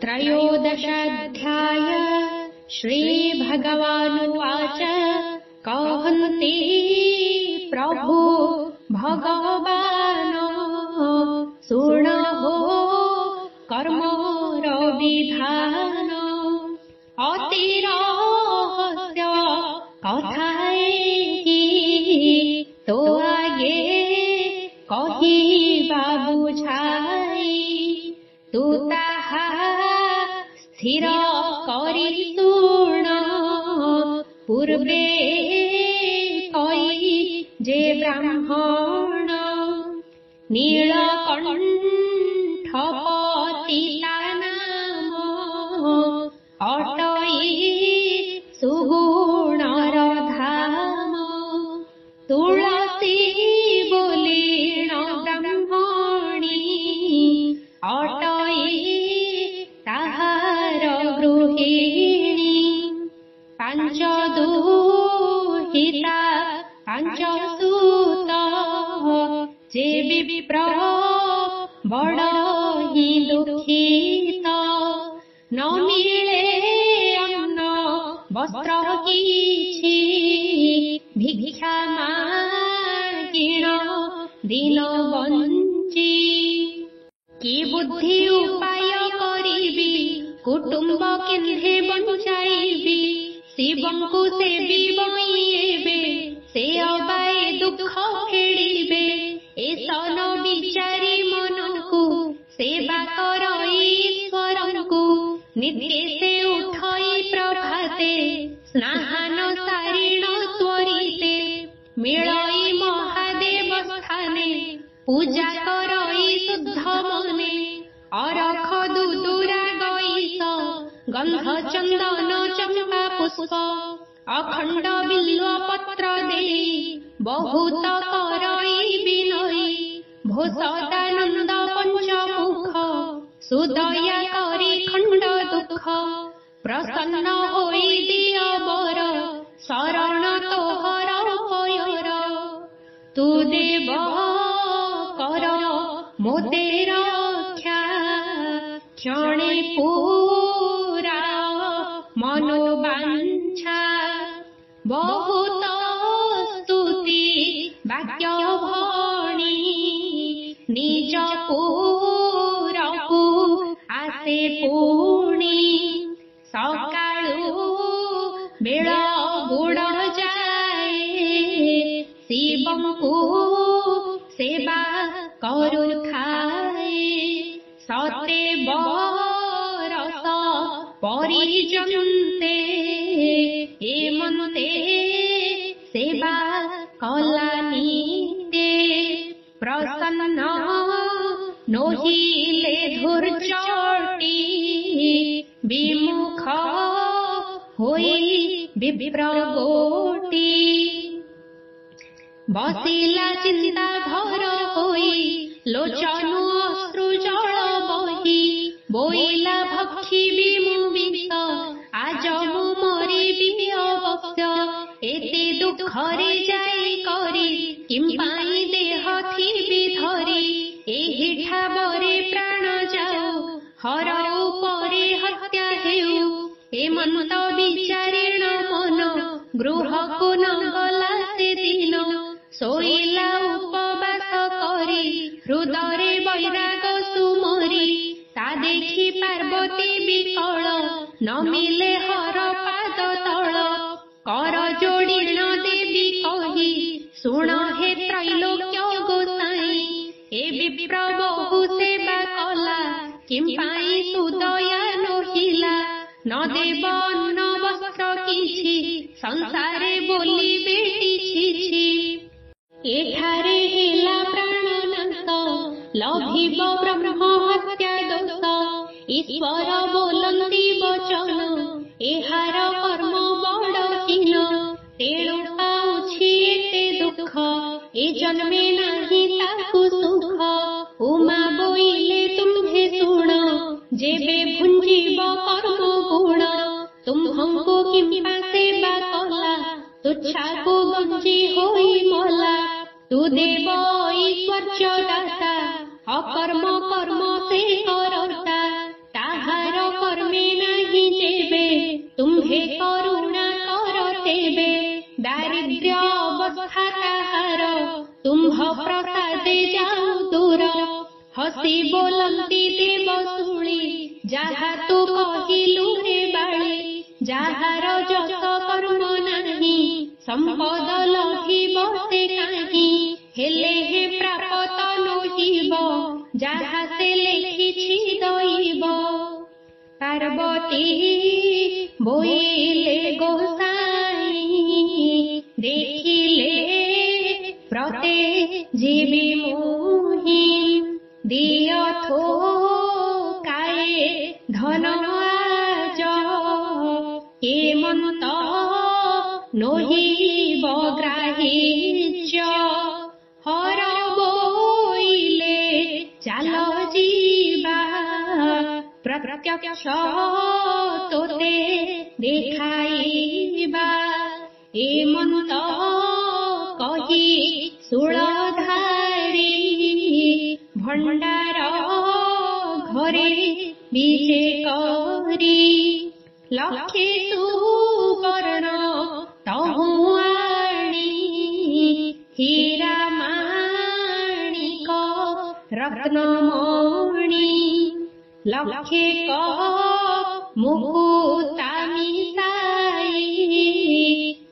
त्रयोदशाध्याय श्रीभगवानुवाच कहन्ति प्रभु भगवान् शृणो कर्मर विधान अतिरहस्य कथाएकि तो आगे कहिबा बुझाई तू ताहा स्थिर करि शुण पूर्वे कहि जे ब्राह्मण नीलकण्ठ पतिता नाम अटई सुगुणर धाम तुलसी बोलीण ब्राह्मणी अटई ताहार गृहिणी पांच दुहिता पांच सूत जे विप्र बड़ ही दुखित न मिले अन्न वस्त्र किछि भिक्षा मागिण दिन बंची कि बुद्धि उपाय करिबी कुटुंब केन्हे बंचाइबी शिवंकु सेविबे से अबाए दुख फेड़िबे एसन विचारी मनकु सेवा कर ईश्वरंकु नित्य से उठई प्रभाते स्नान सारिण त्वरिते मिलई महादेव स्थाने पूजा करई शुद्ध मने अरख दुदुरा गईस गंध चंदन चंपा पुष्प अखंड बिल्व पत्र देई बहुत करई विनयी भूषदानंद पंचमुख सुदया करी खंड दुख प्रसन्न होई दिया बर शरण तोहर पयर तू देव कर मोते रक्षा क्षणे पूरा मनोवांछा बहुत स्तुति वाक्य भणी निज पुरकु आसे पुणी सकाळु बेळ बुड़ जाए शिवंकु सेवा करुथाए सते बरस परिजन्ते एमन्ते सेवा कलानीते प्रसन्न नोहिले धुर्चटी विमुख होई विप्रगोटी बसिला चिंता भर होई लोचनु अश्रु जल बही बोइला भक्षी विमु विष आज मु मरिबि अवश्य एते दुखरे जाई करी किंपाई देह थिबि धरी एहि ठाबरे प्राण जाऊ हर उपरे हत्या हेउ एमंत विचारेण मन गृहकु न गला से दिन सोइला उपवास करी हृदय वैराग सुमरी ता देखी पार्वती विकल न मिले हर पाद तल कर जोड़ीण देवी कही शुण हे त्रैलोक्य गोसाई ए विप्र बहु सेवा कला किंपाई सुदया नहिला न देव अन्न वस्त्र किछि संसारे बोली बेटी छिछि एठारे हेला प्राणनाश लभिब ब्रह्म हत्या दोष ईश्वर बोलंती वचन एहार कर्म बड़ हीन तेणु पाउछि एते दुख ए जन्मे नाही ताकु सुख उमा बोइले तुम्हे शुण जेबे भुंजीब कर्म गुण तुम्हंको किंपा सेवा कला तुच्छाको गंजी होई मला तू देव ईश्वर दाता अकर्म कर्म से करता ताहार ତୁମ୍ଭେ କରୁଣା କର ତେବେ, ଦାରିଦ୍ର୍ୟ ଅବସ୍ଥା ତାହାର ତୁମ୍ଭ ପ୍ରସାଦେ ଯାଉ ଦୂର। ହସି ବୋଲନ୍ତି ଦେବ ଶୁଣି, ଯାହା ତୁ କହିଲୁ ରେ ବାଳେ। ଯାହାର ଯଶ କର୍ମ ନାହିଁ, ସମ୍ପଦ ଲଭିବ ସେ କାହିଁ। ହେଲେ ହେ ପ୍ରାପତ ନୋହିବ, ଯାହା ସେ ଲେଖିଛି ଦଇବ। ପାର୍ବତୀ ବୋଇଲେ ଗୋସାଇଁ, ଦେଖିଲେ ପ୍ରତେ ଜୀବି ମୋହି। ଦିଅ ଥୋକାଏ ଧନ ଆଜ, ହେମନ୍ତ ନୋହିବ ଗ୍ରାହ୍ୟ। ହର ବୋଇଲେ ଚାଲ ଯିବା, ପ୍ରତ୍ୟକ୍ଷ ତୋତେ ଦେଖାଇବା। ହେମନ୍ତ କହି ଶୂଳଧାରୀ, ଭଣ୍ଡାର ଘରେ ବିଜେ କରି। ଲକ୍ଷେ ସୁବର୍ଣ୍ଣ ତହୁଁ ଆଣି, ହୀରା ମାଣିକ ରତ୍ନମଣି। ଲକ୍ଷେ ମୁକୁତା ମିଶାଇ,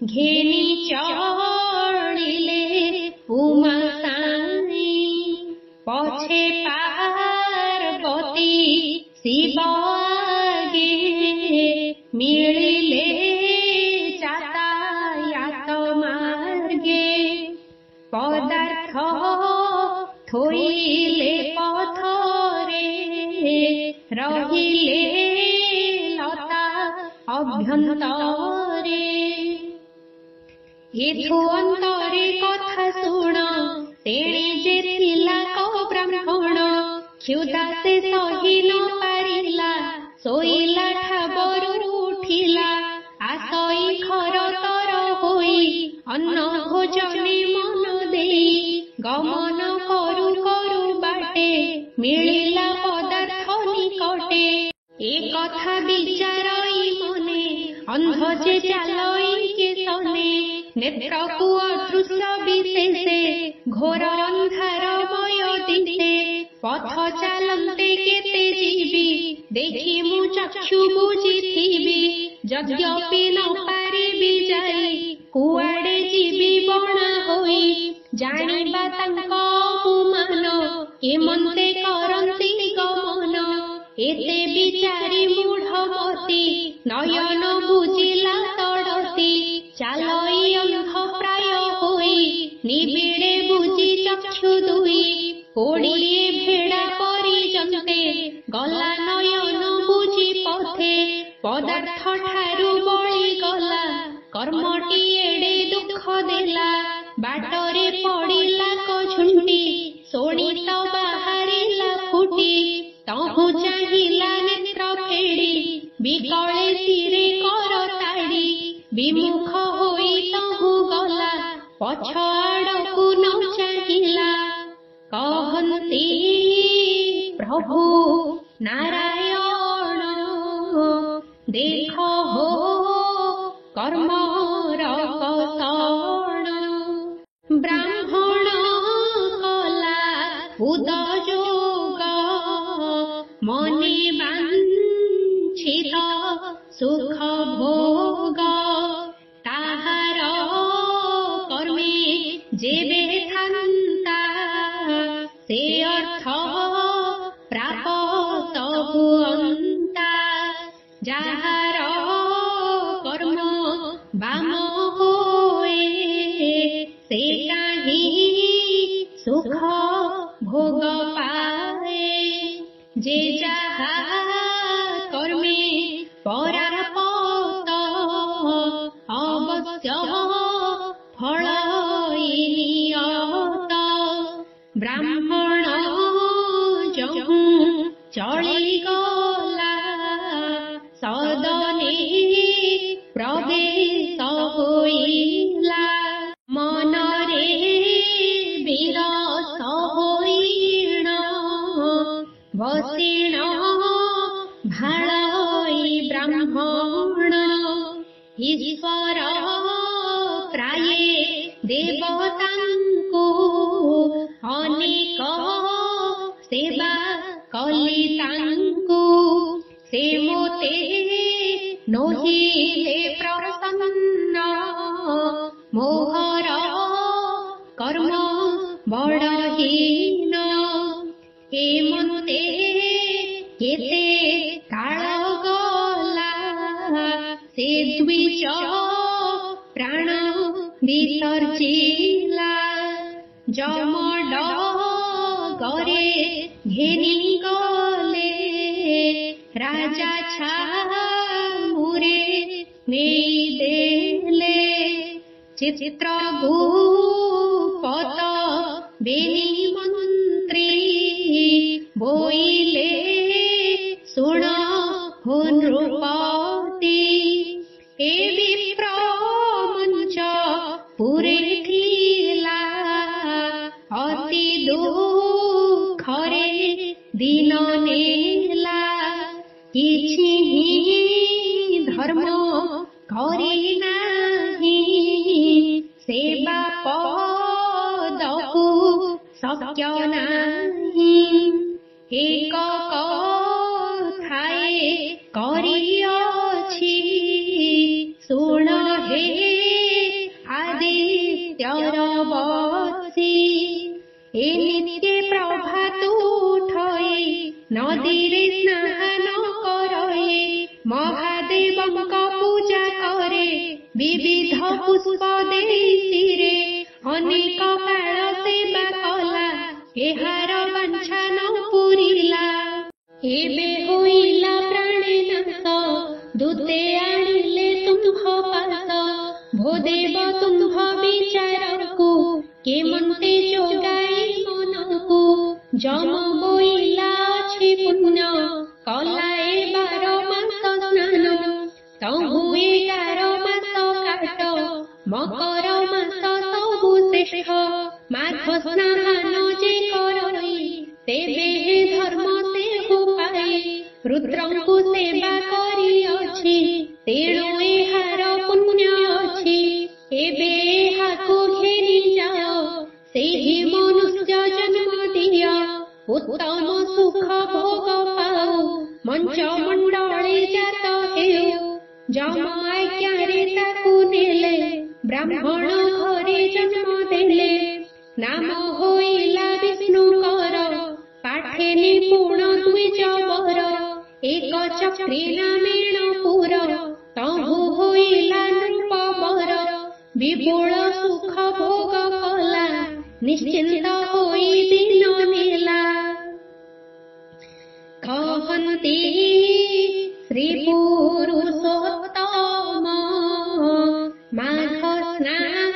ଘେନି ଚଳିଲେ ଉମା ସାଇ। ପଛେ ପାର୍ବତୀ ଶିବ ଆଗେ, ମିଳିଲେ ଯାତାୟାତ ମାର୍ଗେ। ପଦାର୍ଥ ଥୋଇଲେ ପଥରେ, ରହିଲେ ଲତା ଅଭ୍ୟନ୍ତରେ। ଏଥୁ ଅନ୍ତରେ କଥା ଶୁଣ, ତେଣେ ଯେ ଥିଲା କ ବ୍ରାହ୍ମଣ। କ୍ଷୁଧା ସେ ସହି ନ ପାରିଲା, ଶୋଇଲା ଠାବରୁ ଉଠିଲା। ଆସଇ ଘର ତର ହୋଇ, ଅନ୍ନ ଭୋଜନେ ମନ ଦେଇ। ଗମନ କରୁ କରୁ ବାଟେ, ମିଳିଲା ପଦାର୍ଥ ନିକଟେ। ଏ କଥା ବିଚାରଇ ମନେ, ଅନ୍ଧ ଯେ ଚାଲଇ କେଶନେ। ନେତ୍ରକୁ ଅଦୃଶ୍ୟ ବିଶେଷେ, ଘୋର ଅନ୍ଧାରମୟ ଦିଶେ। ପଥ ଚାଲନ୍ତେ କେତେ ଯିବି, ଦେଖି ମୁଁ ଚକ୍ଷୁ ବୁଜିଥିବି। ଯଦ୍ୟପି ନ ପାରିବି ଯାଇ, କୁଆଡେ ଯିବି ବଣା ହୋଇ। ଜାଣିବା ତାଙ୍କ ଅପମାନ, କେମନ୍ତେ କରନ୍ତି ଗମନ। ଏତେ ବିଚାରି ମୂଢ଼ମତି, ନୟନ ବୁଜିଲା ତଡ଼ତି। ଚାଲଇ ଅନ୍ଧ ପ୍ରାୟ ହୋଇ, ନିବିଡ଼େ ବୁଜି ଚକ୍ଷୁ ଦୁଇ। କୋଡ଼ିଏ ଭେଡ଼ା ପରିଜନ୍ତେ, ଗଲା ନୟନ ବୁଜି ପଥେ। ପଦାର୍ଥ ଠାରୁ ବଳି ଗଲା, କର୍ମଟି ଏଡ଼େ ଦୁଃଖ ଦେଲା। ବାଟରେ ପଡ଼ିଲା କଝୁଣ୍ଟି, ଶୋଣିତ ବାହାରିଲା ଫୁଟି। ତହୁଁ ଚାହିଁଲା ନେତ୍ର ଫେଡ଼ି, ବିକଳେ ଶିରେ କର ତାଡ଼ି। ବିମୁଖ ହୋଇ ତହୁଁ ଗଲା, ପଛ ଆଡ଼କୁ ନ ଚାହିଁଲା। କହନ୍ତି ପ୍ରଭୁ ନାରାୟଣ, ଦେଖ ହୋ କର୍ମର କଷଣ। ବ୍ରାହ୍ମଣ କଲା ଉଦଯୋଗ, ମନେ ବାଞ୍ଛିତ ସୁଖ ଭୋଗ। ତାହାର କର୍ମେ ଯେବେ ଥାନ୍ତା, ସେ ଅର୍ଥ ପ୍ରାପତ ହୁଅନ୍ତା। ଯାହାର କର୍ମ ବାମ ହୋଏ, ସେ କାହିଁ ସୁଖ ଭୋଗ ପାଏ। ଯେ ଯାହା କର୍ମେ ପରାପତ, ଅବଶ୍ୟ ଫଳ ନିୟତ। ବ୍ରାହ୍ମଣ ଯହୁଁ ଚଳିଗଲା, ସଦନେ ପ୍ରବେଶ ହୋଇଲା। ମନରେ ବିରସ ହୋଇଣ, ବସିଣ ଭାଳଇ ବ୍ରାହ୍ମଣ। ईश्वर प्राये देवतांको अनेक सेवा कली तांको से मोते नोहिले प्रसन्न मोहर कर्म बड़हीन हेमंते केते काल गला से द्विज प्राण विसर्जिला जमड गरे घेनी गले राजा छामुरे नेई देले चित्रगुप्त बेनी मंत्री बोइले सुण हो नृपति ए विप्र मंच पुरे थिला अति दुखरे दिन नेला किछि धर्म करि नाही सेवा पदकु शक्य नाही एक कथाए करिअछि सुण हे आदित्यर बसी ए नित्य प्रभात उठई नदीरे स्नान करए महादेवंक पूजा करे विविध पुष्प देई शिरे अनेक काल सेवा कला एहार वांछा न पूरिला एबे होइला प्राणे नाश दूते आनिले तुम्भ पास भोदेव तुम्भ विचारकु केमन्ते जोगाई मनकु जम बोइला अछि पुण्य कला ए 12 मास स्नान तहु 11 मास काट मकर मास सबु श्रेष्ठ माघ स्नान जे करई तेबे हे धर्म से हो पाई रुद्रंकु सेवा करिअछि तेणु एहार पुण्य अछि एबे एहाकु घेनी जाओ सेहि मनुष्य जन्म दिया उत्तम सुख भोग पाओ मंच मंडले जात हेउ जम आज्ञारे ताकु नेले ब्राह्मण घरे जन्म देले नाम होइला विष्णुकर पाठे निपुण द्विज वर एक चक्री नामेण पुर तहु होइला नृप वर विपुल सुख भोग कला निश्चिंत होई दिन नेला कहन्ति श्री पुरुषोत्तम माघ स्नान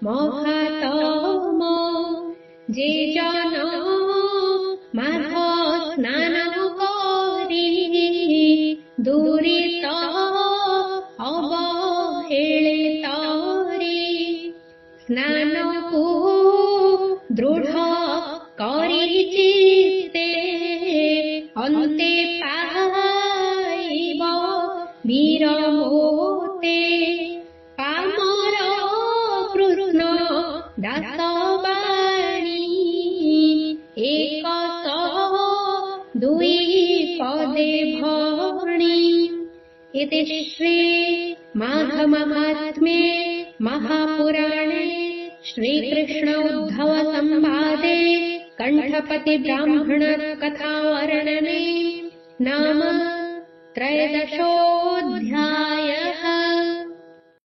महातम जे जन माघ स्नान करी दूरित अवहेले तरी स्नानकु दृढ़ करी चित्ते अन्ते पाइब वीरमोते पामर कृष्ण दासवाणी 102 पदे भणी इति श्री माघ महात्म्ये महापुराणे श्रीकृष्ण उद्धव संवादे कंठपति ब्राह्मण कथा वर्णने नाम 13 अध्याय।